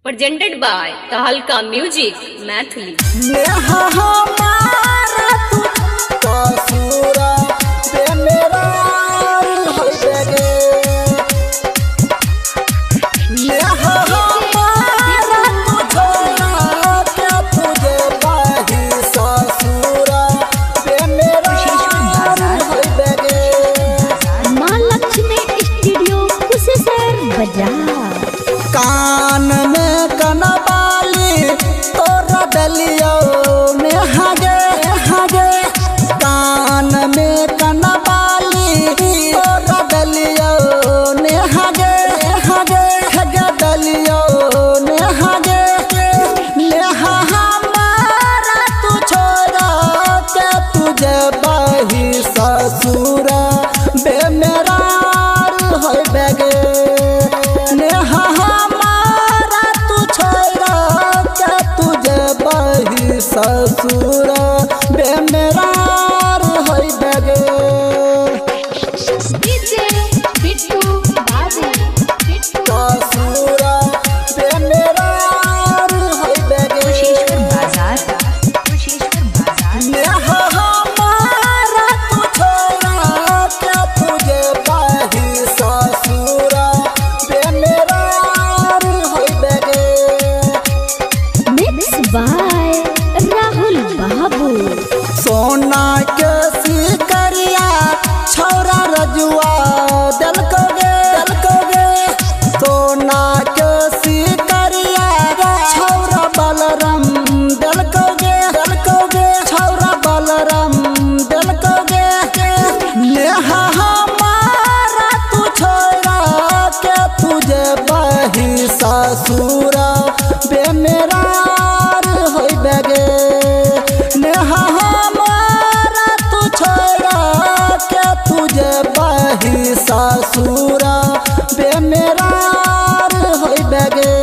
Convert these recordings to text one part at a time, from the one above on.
presented by Tahalka Music, Mathli. कान में कनबाली तोरा डलियो में हागे हागे कान में कनबाली तोरा डलियो ने हागे हागे हागे डलियो ने हागे नेहा हमारा तू छोड़ा के तुझे बही ससुरा बे मेरा होय बेगे नेहा ससुर बेमेरार होई बेगे डीजे बिट्टू बाबू ससुर बेमेरार होई बेगे कुशेश्वर बाजार नेहा हमारा तू छोड़ा क्या तुझे बाही ससुर बेमेरार होई बेगे मिक्स बाय सोना के सिकरिया छौरा रजुआ दलकोगे सोना के सिकरिया छौरा बलराम दलकोगे छौरा बलराम दलकोगे नेहा हमारा तू छोड़ा के तुझे बही ससुरा बेमेरार होई बेगे नेहा हमारा तू छोड़ा के तुझे बही ससुरा बेमेरार होई बेगे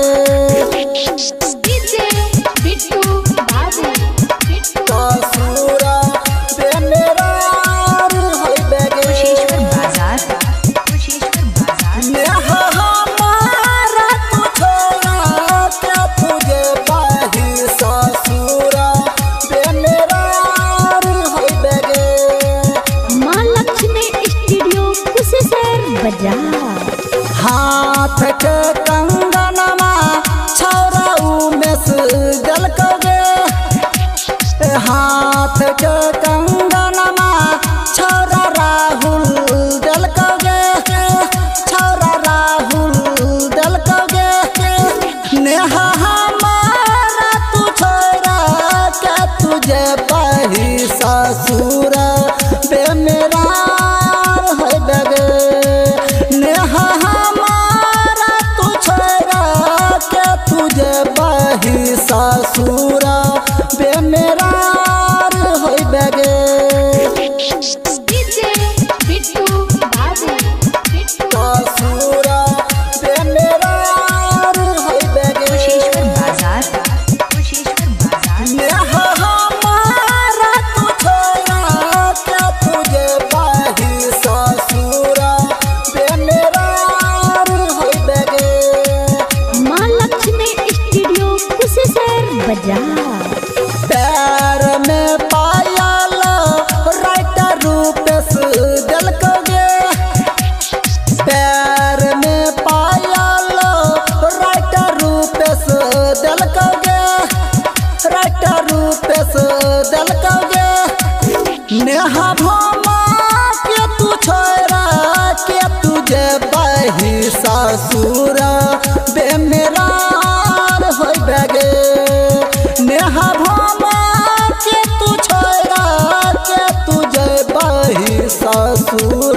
डीजे बिट्टू बाबू ससुरा बेमेरार होई बेगे कुशेश्वर बाजार नेहा हमारा तू छोड़ा के तुझे बही ससुरा बेमेरार होई बेगे मां लक्ष्मी स्टूडियो कुशेश्वर बाजार हाथ के कंगनमा छौरा उमेश दलकोगे हाथ के कंगनमा छौरा राहुल दलकोगे छौरा राहुल दलकोगे नेहा हमारा तू छोड़ा के तुझे बही ससुरा बेमेरार होई बेगे नेहा हमारा तू छोड़ा के तुझे बही ससुरा बेमेरार होई बेगे डीजे बिट्टू बाबू ससुरा बेमेरार होई बेगे कुशेश्वर बाजार नेहा हमारा तू छोड़ा के तुझे बही ससुरा बेमेरार होई बेगे मां लक्ष्मी स्टूडियो कुशेश्वर बाजार पैर में पायल राइटर रूपेश दलकोगे पैर में पायल राइटर रूपेश दलकोगे राइटर रूपेश दलकोगे नेहा भोमा के तू छोड़ा के तुझे बही ससुरा बेमेरार होई बेगे नेहा भोमा के तू छोड़ा के तुझे बही ससुर